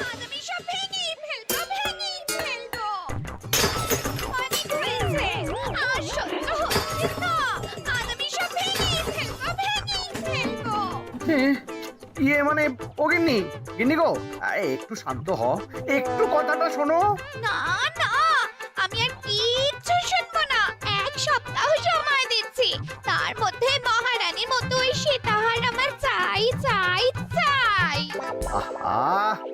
আজ আমি সব ভেঙেই ফেলবো, ভেঙেই ফেলবো। অনেক হয়েছে, আর সহ্য হচ্ছে না। আজ আমি সব ভেঙেই ফেলবো, ভেঙেই ফেলবো। মানে ও গিন্নি, গিন্নি গো, একটু শান্ত হ, একটু কথাটা শোনো। না না, আমি আর কিচ্ছু শুনবো না। এক সপ্তাহ সময় দিচ্ছি, তার মধ্যে মহারানীর মতো ওই সীতাহার আমার চাই চাই চাই। আহা,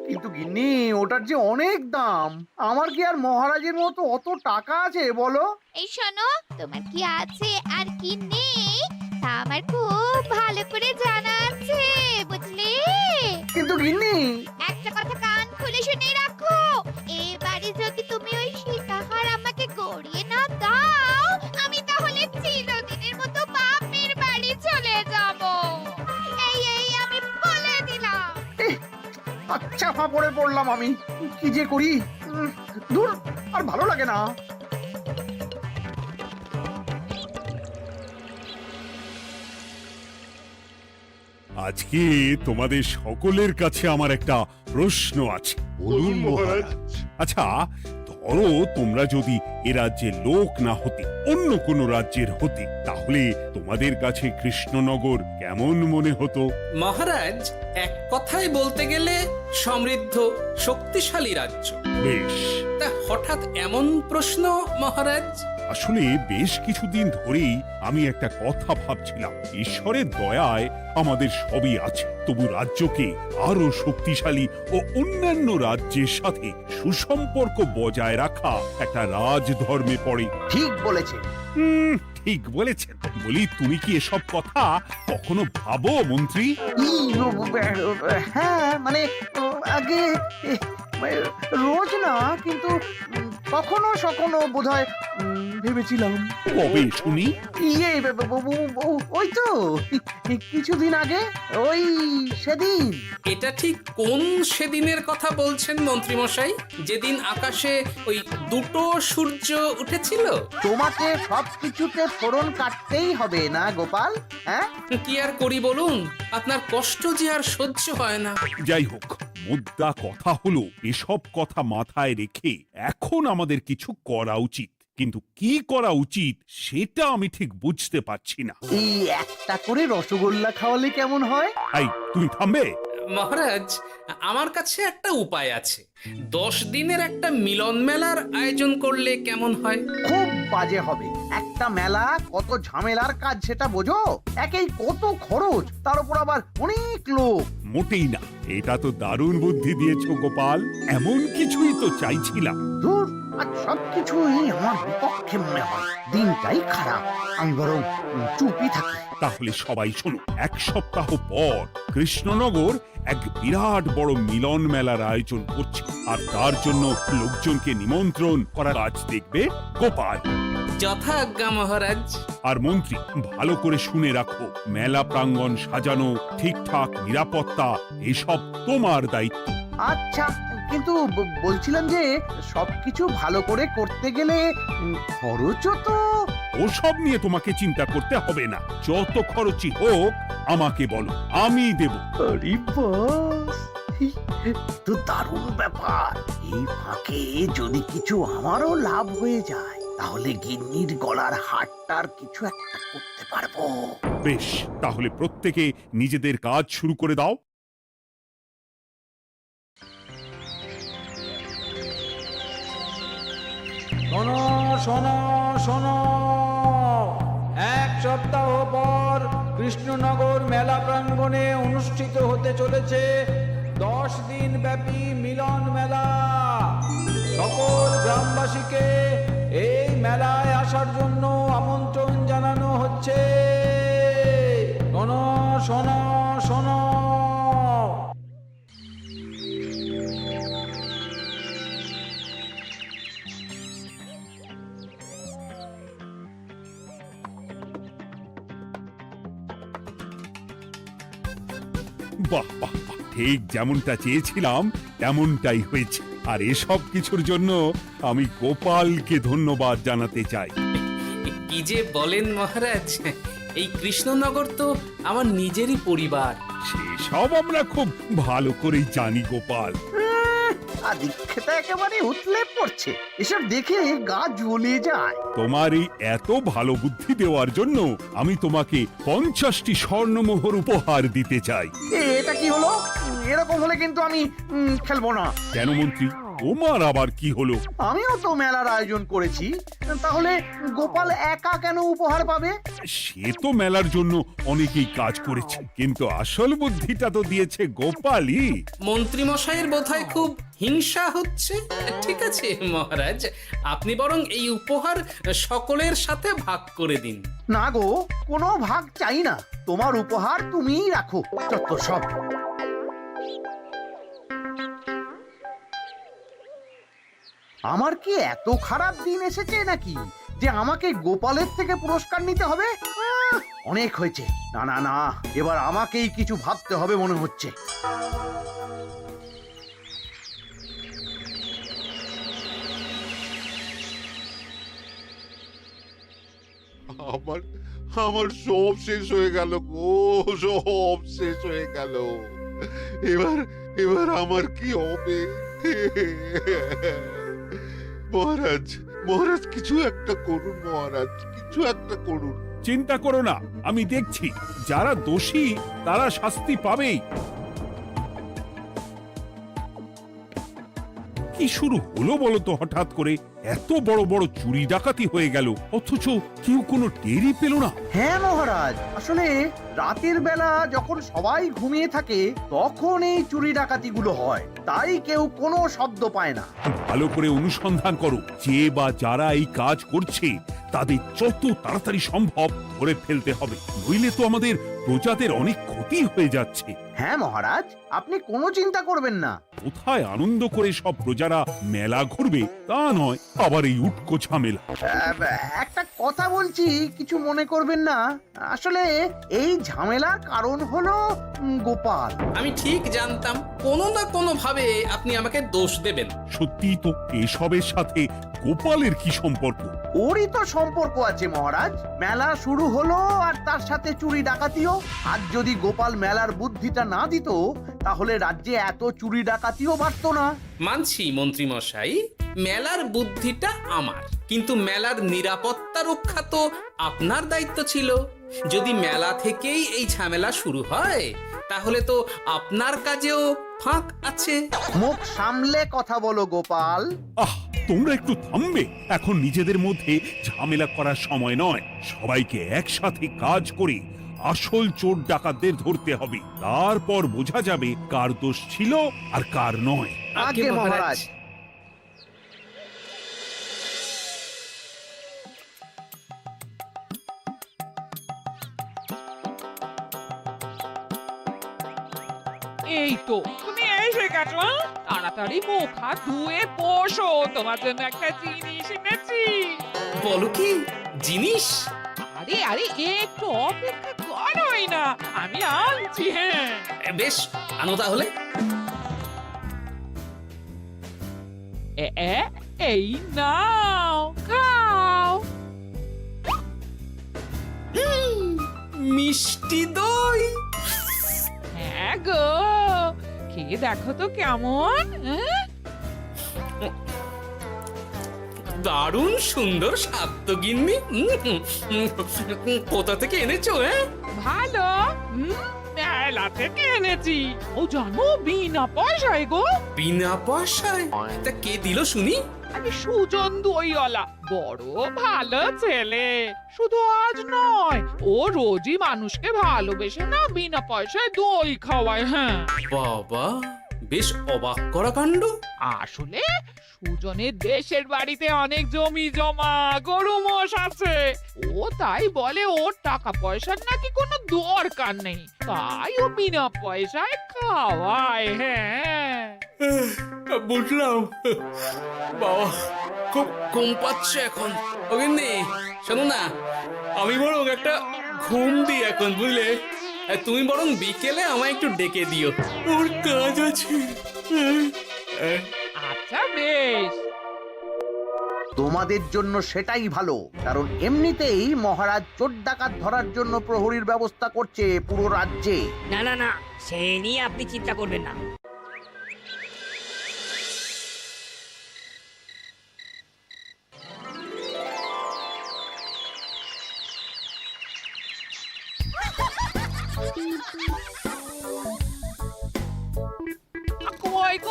কিন্তু গিন্নি ওটার যে অনেক দাম। আমার কি আর মহারাজের মতো অত টাকা আছে বলো? এই শোনো, তোমার কি আছে আর কি নেই তা আমার খুব ভালো করে জানা আছে, বুঝলে? কিন্তু গিন্নি, একটা কথা কান খুলে শুনে রাখো, এবারে যদি তুমি ওই সীতাহার আমাকে গড়িয়ে না দাও, আমি তাহলে চিরদিনের মতো বাপের বাড়ি চলে যাব। এই আমি বলে দিলাম। আচ্ছা ফাঁপড়ে পড়লাম আমি, কি যে করি। দূর, আর ভালো লাগে না। আজকে তোমাদের সকলের কাছে আমার একটা প্রশ্ন আছে। বলুন মহারাজ। আচ্ছা, ধরো তোমরা যদি এ রাজ্যের লোক না হতে, অন্য কোনো রাজ্যের হতে, তাহলে তোমাদের কাছে কৃষ্ণনগর কেমন মনে হতো? মহারাজ, এক কথায় বলতে গেলে সমৃদ্ধ শক্তিশালী রাজ্য। বেশ, তা হঠাৎ এমন প্রশ্ন মহারাজ? আসলে বেশ কিছুদিন ধরেই আমি একটা কথা ভাবছিলাম। ঈশ্বরের দয়ায় আমাদের সবই আছে, তবু রাজ্যকে আরো শক্তিশালী ও অন্যান্য রাজ্যের সাথে সুসম্পর্ক বজায় রাখা একটা রাজধর্মে পড়ে। ঠিক বলেছে। ঠিক বলেছেন। বলি, তুমি কি এসব কথা কখনো ভাবো মন্ত্রী? হ্যাঁ, মানে আগে রোজ না, কিন্তু কখনো সখনো বোধহয় ভেবেছিলাম। কবে শুনি? ওই তো কিছুদিন আগে, ওই সেদিন। এটা ঠিক কোন সেদিনের কথা বলছেন মন্ত্রী মশাই? যেদিন আকাশে ওই দুটো সূর্য উঠেছিল? তোমাকে সবকিছুতে ফোড়ন কাটতেই হবে না গোপাল, হ্যাঁ? কি আর করি বলুন, আপনার কষ্ট যে আর সহ্য হয় না। যাই হোক, মুদ্রা কথা হলো, এসব কথা মাথায় রেখে এখন আমাদের কিছু করা উচিত। কিন্তু কি করা উচিত সেটা আমি ঠিক বুঝতে পারছি না। এই একটা করে রসগোল্লা খাওয়ালে কেমন হয়? এই, তুমি থামবে? মহারাজ, আমার কাছে একটা উপায় আছে। 10 দিনের একটা মিলন মেলার আয়োজন করলে কেমন হয়? খুব বাজে হবে। একটা মেলা কত ঝামেলার কাজ সেটা বোঝো? একেই কত খরচ, তার উপর আবার অনেক লোক। মোটেই না, এটা তো দারুণ বুদ্ধি দিয়েছো গোপাল। এমন কিছুই তো চাইছিলাম। ধুর, আজ সবকিছুই আমার বিপক্ষে মনে হয়। দিনটাই খারাপ, আমি বরং চুপই থাকি। তাহলে সবাই শোনো, 1 সপ্তাহ পর কৃষ্ণনগর এক বিরাট বড় মিলন মেলার আয়োজন করছে, আর তার জন্য লোকজনকে নিমন্ত্রণ করার কাজ দেখবে গোপাল। যথাজ্ঞা মহারাজ। আর মন্ত্রী, ভালো করে শুনে রাখো, মেলা প্রাঙ্গণ সাজানো, ঠিকঠাক নিরাপত্তা, এসব তোমার দায়িত্ব। আচ্ছা, কিন্তু বলছিলাম যে সবকিছু ভালো করে করতে গেলে খরচও তো। ওসব নিয়ে তোমাকে চিন্তা করতে হবে না। যত খরচই হোক আমাকে বলো, আমি দেব। আরে বাস, তো দারুণ ব্যাপার। এই ফাঁকে যদি কিছু আমারও লাভ হয়ে যায়, তাহলে গিন্নির গলার হারটার কিছু একটা করতে পারবো। বেশ, তাহলে প্রত্যেকে নিজেদের কাজ শুরু করে দাও। শোনো শোনো শোনো, 1 সপ্তাহ পর কৃষ্ণনগর মেলা প্রাঙ্গণে অনুষ্ঠিত হতে চলেছে 10 দিন ব্যাপী মিলন মেলা। সকল গ্রামবাসীকে এই মেলায় আসার জন্য আমন্ত্রণ জানানো হচ্ছে। শোনো শোনো শোনো। বাহ বাহ বাহ, ঠিক যেমনটা চেয়েছিলাম তেমনটাই হয়েছে। আর এসব কিছুর জন্য আমি গোপালকে ধন্যবাদ জানাতে চাই। কি যে বলেন মহারাজ, এই কৃষ্ণনগর তো আমার নিজেরই পরিবার। সেসব আমরা খুব ভালো করেই জানি গোপাল। আদিক্ষেতা একেবারে উতলে পড়ছে। এসব দেখে গা জ্বলে যায়। তোমার এই এত ভালো বুদ্ধি দেওয়ার জন্য আমি তোমাকে 50টি স্বর্ণমোহর উপহার দিতে চাই। এটা কি হলো? এরকম হলে কিন্তু আমি খেলবো না। কেন মন্ত্রী, তোমার আবার কি হলো? আমিও তো মেলার আয়োজন করেছি, তাহলে গোপাল একা কেন উপহার পাবে? সে তো মেলার জন্য অনেকেই কাজ করেছে, কিন্তু আসল বুদ্ধিটা তো দিয়েছে গোপালই। মন্ত্রী মশাইয়ের বোধহয় খুব হিংসা হচ্ছে। ঠিক আছে মহারাজ, আপনি বরং এই উপহার সকলের সাথে ভাগ করে দিন। না গো, কোনো ভাগ চাই না। তোমার উপহার তুমিই রাখো। যত সব। আমার কি এত খারাপ দিন এসেছে নাকি যে আমাকে গোপালের থেকে পুরস্কার নিতে হবে? অনেক হয়েছে। না না না, এবার আমাকেই কিছু ভাবতে হবে মনে হচ্ছে। আমার আমার সব শেষ হয়ে গেল গো, সব শেষ হয়ে গেল। এবার এবার আমার কি হবে? মহারাজ, মহারাজ কিছু একটা করুন, মহারাজ কিছু একটা করুন। চিন্তা করো না, আমি দেখছি। যারা দোষী তারা শাস্তি পাবেই। কি শুরু হলো বলো তো হঠাৎ করে? এত বড় বড় চুরি ডাকাতি হয়ে গেল, অথচ কেউ কোনো টেরই পেল না। হ্যাঁ মহারাজ, আসলে রাতের বেলা যখন সবাই ঘুমিয়ে থাকে তখন এই চুরি ডাকাতিগুলো হয়, তাই কেউ কোনো শব্দ পায় না। ভালো করে অনুসন্ধান করো, যে বা যারা এই কাজ করছে তাদের যত তাড়াতাড়ি সম্ভব ধরে ফেলতে হবে, নইলে তো আমাদের প্রজাদের অনেক ক্ষতি হয়ে যাচ্ছে। হ্যাঁ মহারাজ, আপনি কোনো চিন্তা করবেন না। কোথায় আনন্দ করে সব প্রজারা মেলা ঘুরবে তা নয়, আবার এই উটকো ঝামেলা। একটা কথা বলছি, কিছু মনে করবেন না। আসলে এই ঝামেলার কারণ হলো গোপাল। আমি ঠিক জানতাম কোনো না কোনো ভাবে আপনি আমাকে দোষ দেবেন। সত্যি তো, এসবের সাথে গোপালের কি সম্পর্ক? ওরই তো সম্পর্ক আছে মহারাজ। মেলা শুরু হলো আর তার সাথে চুরি ডাকাতিও। আর যদি গোপাল মেলার বুদ্ধিটা না দিত তাহলে রাজ্যে এত চুরি ডাকাতিও বাড়তো না। মানছি মন্ত্রী মশাই, মেলার বুদ্ধিটা আমার, কিন্তু মেলার নিরাপত্তা রক্ষা তো আপনার দায়িত্ব ছিল। যদি মেলা থেকেই এই ঝামেলা শুরু হয় তাহলে তো আপনার কাজেও ফাঁক আছে। মুখ সামলে কথা বলো গোপাল। আহ, তোমরা একটু থামবে? এখন নিজেদের মধ্যে ঝামেলা করার সময় নয়। সবাইকে একসাথে কাজ করে আসল চোর ডাকাতদের ধরতে হবে, তারপর বোঝা যাবে কার দোষ ছিল আর কার নয়। আগে মহারাজ। এই তো তুমি এসে গেছো। তাড়াতাড়ি মুখ হাত ধুয়ে বসো, তোমার জন্য একটা জিনিস এনেছি। বলো কি জিনিস? আরে আরে একটু অপেক্ষা করোই না, আমি আনছি। হ্যাঁ বেশ, আনো তাহলে। এই নাও, খাও। মিষ্টি দই। হ্যাঁ গো, খেয়ে দেখো তো কেমন। দারুণ সুন্দর স্বাদ তো গিন্নি। কোথা থেকে এনেছো? ভালো, মেলা থেকে এনেছি। ও জানো, বিনা পয়সায় গো। বিনা পয়সায়? তা কে দিল শুনি? আমি সুজন দইওয়ালা, বড় ভালো ছেলে। শুধু আজ নয়, ও রোজই মানুষকে ভালোবেসে না বিনা পয়সায় দই খাওয়ায়। হ্যাঁ বাবা, বেশ অবাক করা কাণ্ড। আসলে সুজনের দেশের বাড়িতে অনেক জমি জমা, গরু মোষ আছে। ও তাই বলে ওর টাকা পয়সার নাকি কোনো দরকার নেই, তাই ও বিনা পয়সায় খাওয়ায়। হ্যাঁ বুঝলাম। বাবা, খুব ঘুম পাচ্ছে এখন। ও গিন্নি, শোনো না, আমি বরং একটা ঘুম দিই এখন, বুঝলে? তুমি বরং বিকেলে আমায় একটু ডেকে দিও, ওর কাজ আছে। আচ্ছা বেশ। তোমাদের জন্য সেটাই ভালো, কারণ এমনিতেই মহারাজ চোর ডাকাত ধরার জন্য প্রহরীর ব্যবস্থা করছে পুরো রাজ্যে। না না না, সে নিয়ে আপনি চিন্তা করবেন না।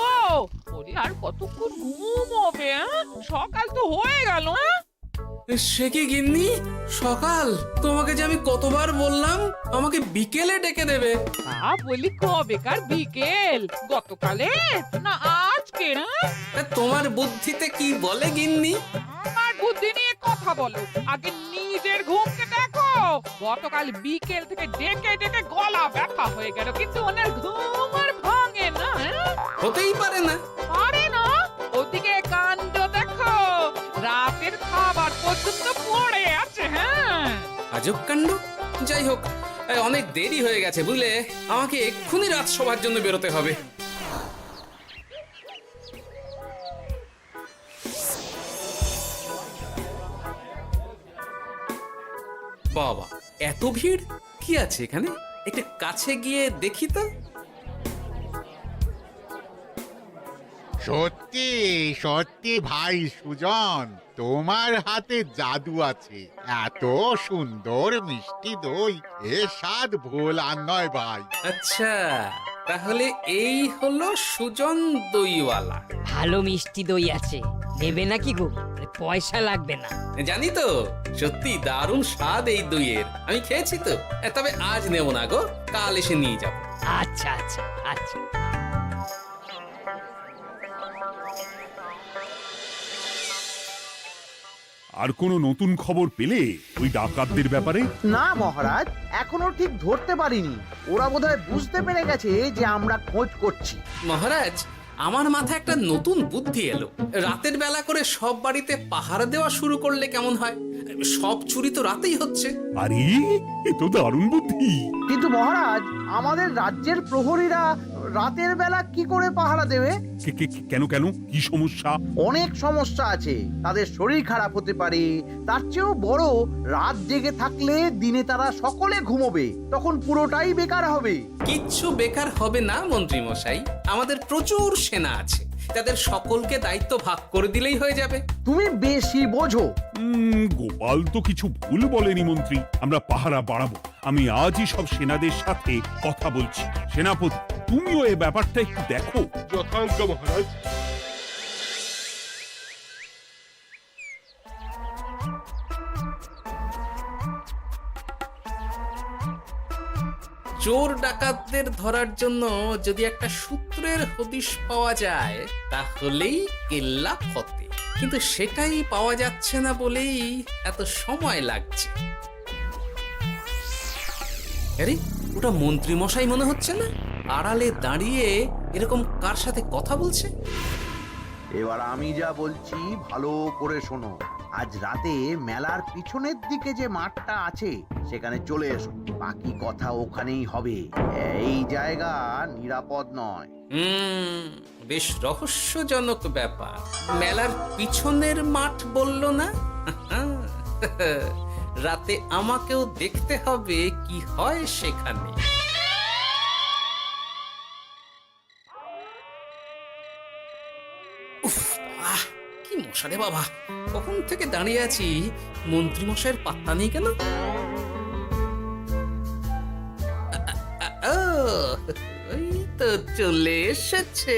গো, ওরে আর কতক্ষণ ঘুমোবে? সকাল তো হয়ে গেল। সে কি গিন্নি, সকাল? তোমাকে যে আমি কতবার বললাম আমাকে বিকেলে ডেকে দেবে। বলি কবেকার বিকেল? গতকালে না আজকে? তা তোমার বুদ্ধিতে কি বলে গিন্নি? আমার বুদ্ধি নিয়ে কথা বলো, আগে নিজের ঘুমকে দেখো। গতকাল বিকেল থেকে ডেকে ডেকে গলা ব্যথা হয়ে গেল, কিন্তু ওনার ঘুম আর ভাঙে না। হতেই পারে না। আরে না, ওদিকে কাণ্ড দেখো, রাতের খাবার পর্যন্ত পড়ে আছে। আজব কাণ্ড। যাই হোক, অনেক দেরি হয়ে গেছে বুঝলে, আমাকে এক্ষুনি রাজসভার জন্য বেরোতে হবে। বাবা, এত ভিড় কি আছে এখানে? একটু কাছে গিয়ে দেখি তো। সত্যি সত্যি ভাই সুজন, তোমার হাতে জাদু আছে। এত সুন্দর মিষ্টি দই, এ স্বাদ ভোলার নয় ভাই। আচ্ছা, তাহলে এই হলো সুজন দইওয়ালা। ভালো মিষ্টি দই আছে, নেবে নাকি গো? পয়সা লাগবে না। জানি তো, সত্যি দারুণ স্বাদ এই দইয়ের। আমি খেয়েছি তো। তবে আজ নেব না গো, কাল এসে নিয়ে যাব। আচ্ছা আচ্ছা আচ্ছা। আর কোনো নতুন খবর পেলে ওই ডাকাতদের ব্যাপারে? না মহারাজ, এখনো ঠিক ধরতে পারিনি। ওরা বোধহয় বুঝতে পেরে গেছে যে আমরা খোঁজ করছি। মহারাজ, আমার মাথায় একটা নতুন বুদ্ধি এলো। রাতের বেলা করে সব বাড়িতে পাহারা দেওয়া শুরু করলে কেমন হয়? সব চুরি তো রাতেই হচ্ছে। আরে, এ তো দারুণ বুদ্ধি। কিন্তু মহারাজ, আমাদের রাজ্যের প্রহরীরা রাতের বেলা কি করে পাহারা দেবে? কেন কেন, কি সমস্যা? অনেক সমস্যা আছে। তাদের শরীর খারাপ হতে পারে, তার চেয়েও বড়, রাত জেগে থাকলে দিনে তারা সকলে ঘুমোবে, তখন পুরোটাই বেকার হবে। কিচ্ছু বেকার হবে না মন্ত্রী মশাই, আমাদের প্রচুর সেনা আছে, তাদের সকলকে দায়িত্ব ভাগ করে দিলেই হয়ে যাবে। তুমি বেশি বোঝো। গোপাল তো কিছু ভুল বলেনি মন্ত্রী, আমরা পাহারা বাড়াবো। আমি আজই সব সেনাদের সাথে কথা বলছি। সেনাপতি, তুমিও এ ব্যাপারটা একটু দেখো। যথাজ্ঞা মহারাজ। চোর ডাকাতদের ধরার জন্য যদি একটা সূত্রের হদিশ পাওয়া যায় তাহলেই কেল্লা ফতে, কিন্তু সেটাই পাওয়া যাচ্ছে না বলেই এত সময় লাগছে। আরে, ওটা মন্ত্রী মশাই মনে হচ্ছে না? আড়ালে দাঁড়িয়ে এরকম কার সাথে কথা বলছে? এবার আমি যা বলছি ভালো করে শোনো। আজ রাতে মেলার পিছনের দিকে যে মাঠটা আছে সেখানে চলে এসো। বাকি কথা ওখানেই হবে। এই জায়গা নিরাপদ নয়। বেশ রহস্যজনক ব্যাপার। মেলার পিছনের মাঠ বললো না? রাতে আমাকেও দেখতে হবে কি হয় সেখানে। উফ, কি মশা রে বাবা! কখন থেকে দাঁড়িয়ে আছি, মন্ত্রী মশাইয়ের পাত্তা নেই কেন? ওই তো চলে এসেছে।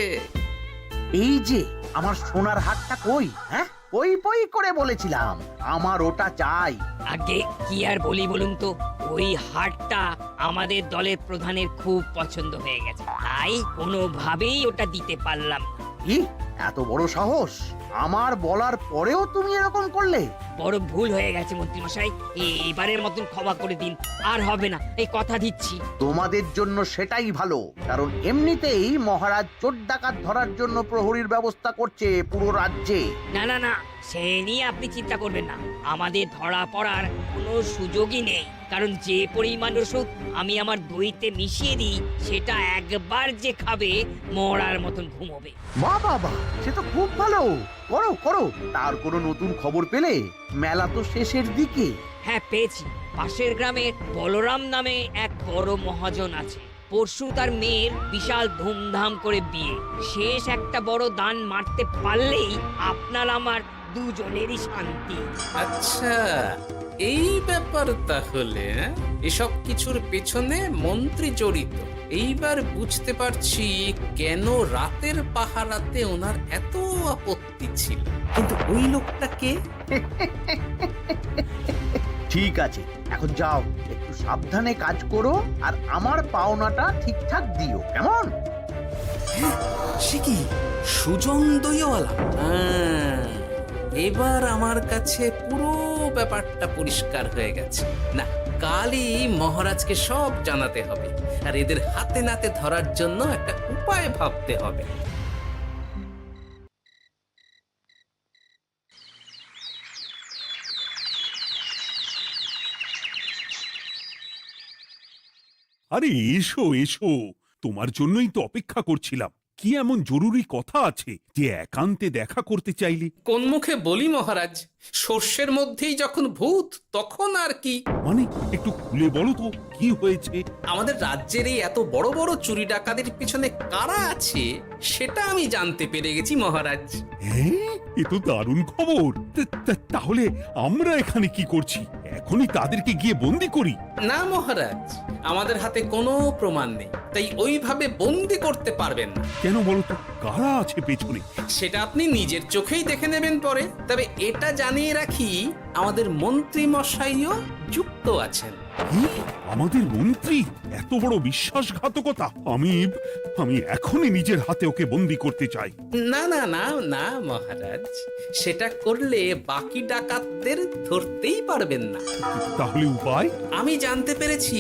এই যে আমার সোনার হাটটা কই? হ্যাঁ, পই পই করে বলেছিলাম আমার ওটা চাই। আগে কি আর বলি বলুন তো, ওই হাটটা আমাদের দলের প্রধানের খুব পছন্দ হয়ে গেছে, তাই কোনোভাবেই ওটা দিতে পারলাম না। কি এত বড় সাহস! আমার বলার পরেও তুমি এরকম করলে? বড় ভুল হয়ে গেছে মন্ত্রী মশাই, এবারের মতন ক্ষমা করে দিন, আর হবে না, এই কথা দিচ্ছি। তোমাদের জন্য সেটাই ভালো, কারণ এমনিতেই মহারাজ চোর ডাকাত ধরার জন্য প্রহরীর ব্যবস্থা করছে পুরো রাজ্যে। না না না, সে নিয়ে আপনি চিন্তা করবেন না, আমাদের ধরা পড়ার কোনো সুযোগই নেই, কারণ যে পরিমাণ ওষুধ আমি আমার দইতে মিশিয়ে দিই সেটা একবার যে খাবে মরার মতন ঘুমোবে। বাহ বাবা, সে তো খুব ভালো। করো করো। তার কোনো নতুন খবর পেলে? মেলা তো শেষের দিকে। হ্যাঁ পেয়েছি, পাশের গ্রামে বলরাম নামে এক বড় মহাজন আছে। পরশু তার মেয়ের বিশাল ধুমধাম করে বিয়ে। শেষ একটা বড় দান মারতে পারলেই আপনার আমার দুজনেরই শান্তি। আচ্ছা, এই ব্যাপার তাহলে এসব কিছুর পেছনে মন্ত্রী জড়িত। এইবার বুঝতে পারছি কেন রাতের পাহারাতে ওনার এত আপত্তি ছিল। কিন্তু ওই লোকটাকে ঠিক আছে, এখন যাও, একটু সাবধানে কাজ করো আর আমার পাওনাটা ঠিকঠাক দিও, কেমন? সে কি সুজন দইওয়ালা? এবার আমার কাছে পুরো ব্যাপারটা পরিষ্কার হয়ে গেছে। না, কালই মহারাজকে সব জানাতে হবে, আর এদের হাতে নাতে ধরার জন্য একটা উপায় ভাবতে হবে। আরে এসো এসো, তোমার জন্যই তো অপেক্ষা করছিলাম। কি এমন জরুরি কথা আছে যে একান্তে দেখা করতে চাইলি? কোন মুখে বলি মহারাজ, সর্ষের মধ্যেই যখন ভূত তখন আর কি। মানে একটু খুলে বলো তো কি হয়েছে? আমাদের রাজ্যের এই এত বড় বড় চুরি ডাকাতির পিছনে কারা আছে সেটা আমি জানতে পেরে গেছি মহারাজ। হ্যাঁ, এ তো দারুণ খবর। তাহলে আমরা এখানে কি করছি? এখনই তাদেরকে গিয়ে বন্দি করি? না মহারাজ, আমাদের হাতে কোনো প্রমাণ নেই, তাই ওইভাবে বন্দি করতে পারবেন না। কেন বলো তো, কারা আছে পেছনে? সেটা আপনি নিজের চোখেই দেখে নেবেন পরে। তবে এটা জানিয়ে রাখি, আমাদের মন্ত্রী মশাইও যুক্ত আছেন। কি? আমাদের মন্ত্রী? এত বড় বিশ্বাসঘাতকতা! আমি এখনই নিজের হাতে ওকে বন্দি করতে চাই। না না না না মহারাজ, সেটা করলে বাকি ডাকাতদের ধরতেই পারবেন না। তাহলে উপায়? আমি জানতে পেরেছি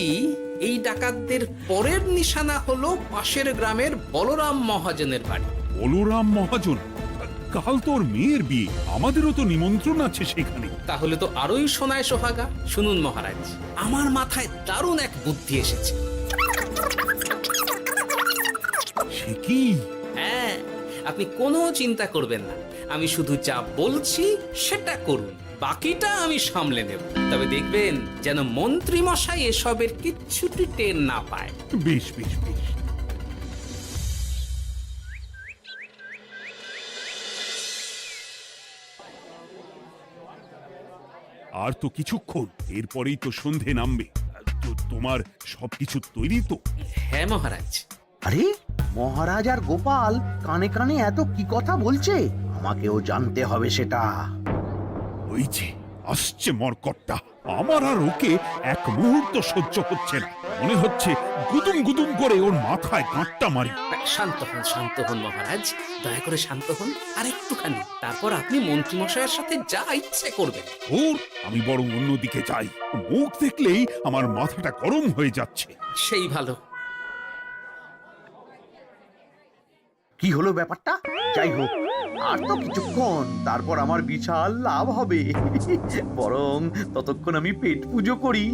এই ডাকাতদের পরের নিশানা হলো পাশের গ্রামের বলরাম মহাজনের বাড়ি। বলরাম মহাজন? কাল তোর মেয়ের বিয়ে, আমাদেরও তো নিমন্ত্রণ আছে সেখানে। তাহলে তো আরোই সোনায় সোহাগা। শুনুন মহারাজ, আমার মাথায় দারুণ এক বুদ্ধি এসেছে। সে কি? হ্যাঁ, আপনি কোনো চিন্তা করবেন না, আমি শুধু যা বলছি সেটা করুন, বাকিটা আমি সামলে নেব। তবে দেখবেন যেন মন্ত্রী মশাই এসবের কিচ্ছুটি টের না পায়। বেশ বেশ বেশ। আর তো কিছুক্ষণ, এরপরেই তো সন্ধে নামবে। তোমার সবকিছু তৈরি তো? হ্যাঁ মহারাজ। আরে মহারাজ আর গোপাল কানে কানে এত কি কথা বলছে, আমাকেও জানতে হবে সেটা। ওই যে আসছে মরকটটা, আমার আর ওকে এক মুহূর্ত সহ্য হচ্ছে না। মনে হচ্ছে গুদুম গুদুম করে ওর মাথায় গাঁটটা মারি। শান্ত হন মহারাজ, দয়া করে শান্ত হন আর একটুখানি। তারপর আপনি মন্ত্রী মশাইয়ের সাথে যা ইচ্ছে করবেন। ওর আমি বরং অন্যদিকে যাই, মুখ দেখলেই আমার মাথাটা গরম হয়ে যাচ্ছে। সেই ভালো। কি হলো ব্যাপারটা? যাই হোক, আর তো কিছুক্ষণ, তারপর আমার বিশাল লাভ হবে। বরং ততক্ষণ আমি পেট পুজো করি।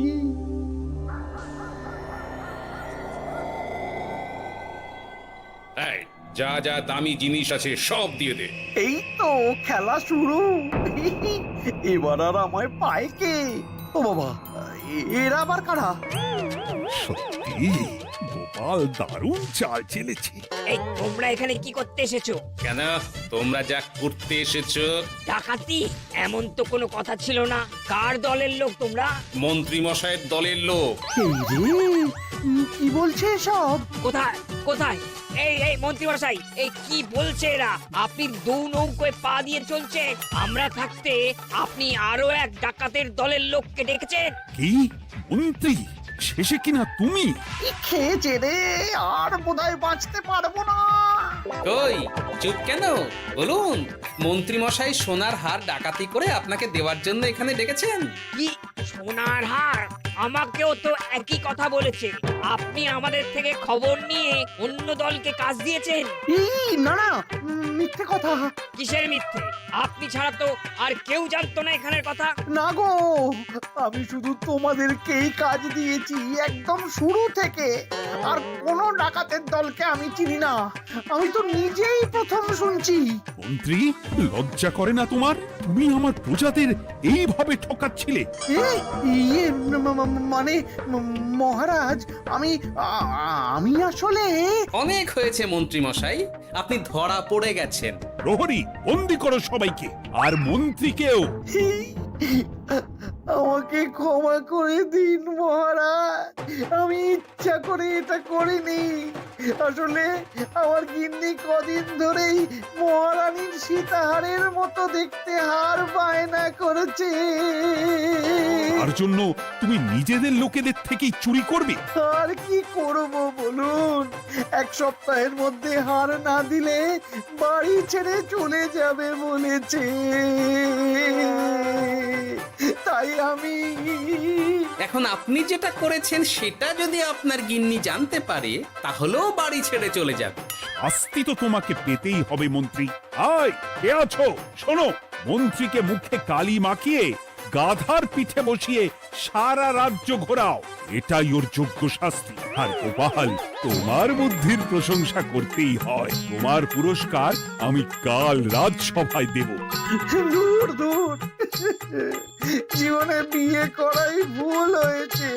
যা যা দামি জিনিস আছে সব দিয়ে দে। এই তো খেলা শুরু। এবার আর আমায় পায় কে? ও বাবা, এরা আবার কারা? সত্যি গোপাল দারুণ চাল চেলেছে। এই তোমরা এখানে কি করতে এসেছো? কেন, তোমরা যা করতে এসেছো? ডাকাতি? এমন তো কোনো কথা ছিল না। কার দলের লোক তোমরা? মন্ত্রী মশাইয়ের দলের লোক। এই রে, কি বলছে সব? কোথায় কোথায়? এই এই মন্ত্রী মশাই, এই কি বলছে এরা? আপনি দু নৌকোয় পা দিয়ে চলছে, আমরা থাকতে আপনি আরো এক ডাকাতের দলের লোককে ডেকেছেন। কি মন্ত্রী? শেষে কিনা তুমি? কি খেয়েছে রে, আর বোধহয় বাঁচতে পারবো না। কই, চুপ কেন? বলুন, মন্ত্রী মশাই সোনার হার ডাকাতি করে আপনাকে দেওয়ার জন্য এখানে ডেকেছেন। কি সোনার হার? আমাকেও তো একই কথা বলেছে। আপনি আমাদের থেকে খবর নিয়ে অন্য দলকে কাজ দিয়েছেন। এই না না, মিথ্যে কথা। কিসের মিথ্যে? আপনি ছাড়া তো আর কেউ জানতো না এখানের কথা। না গো, আমি শুধু তোমাদেরকেই কাজ দিয়েছি একদম শুরু থেকে। আর কোনো ডাকাতের দলকে আমি চিনি না, আমি তো নিজেই প্রথম শুনছি। মন্ত্রী, লজ্জা করে না তোমার? তুমি আমার প্রজাদের এইভাবে ঠকাচ্ছিলে। ইয়ে মানে মহারাজ আমি আমি আসলে অনেক হয়েছে মন্ত্রী মশাই, আপনি ধরা পড়ে গেছেন। প্রহরী, বন্দি করো সবাইকে, আর মন্ত্রীকেও। আমাকে ক্ষমা করে দিন মহারাজ, আমি ইচ্ছা করে এটা করিনি। আসলে আমার গিন্নি কদিন ধরেই মহারানীর সীতাহারের মতো দেখতে হার বায়না করেছে। তার জন্য তুমি নিজেদের লোকেদের থেকেই চুরি করবে? আর কি করব বলুন, এক সপ্তাহের মধ্যে হার না দিলে বাড়ি ছেড়ে চলে যাবে বলেছে। তাই আমি এখন আপনি যেটা করেছেন সেটা যদি আপনার গিন্নি জানতে পারে তাহলেও বাড়ি ছেড়ে চলে যাবে। শাস্তি তো তোমাকে পেতেই হবে মন্ত্রী। আয়, কে আছো? শোনো, মন্ত্রীকে মুখে কালি মাখিয়ে গাধার পিঠে বসিয়ে সারা রাজ্য ঘোরাও, এটাই ওর যোগ্য শাস্তি। আর গোপাল, তোমার বুদ্ধির প্রশংসা করতেই হয়। তোমার পুরস্কার আমি কাল রাজসভায় দেব। দূর দূর, জীবনে বিয়ে করাই ভুল হয়েছে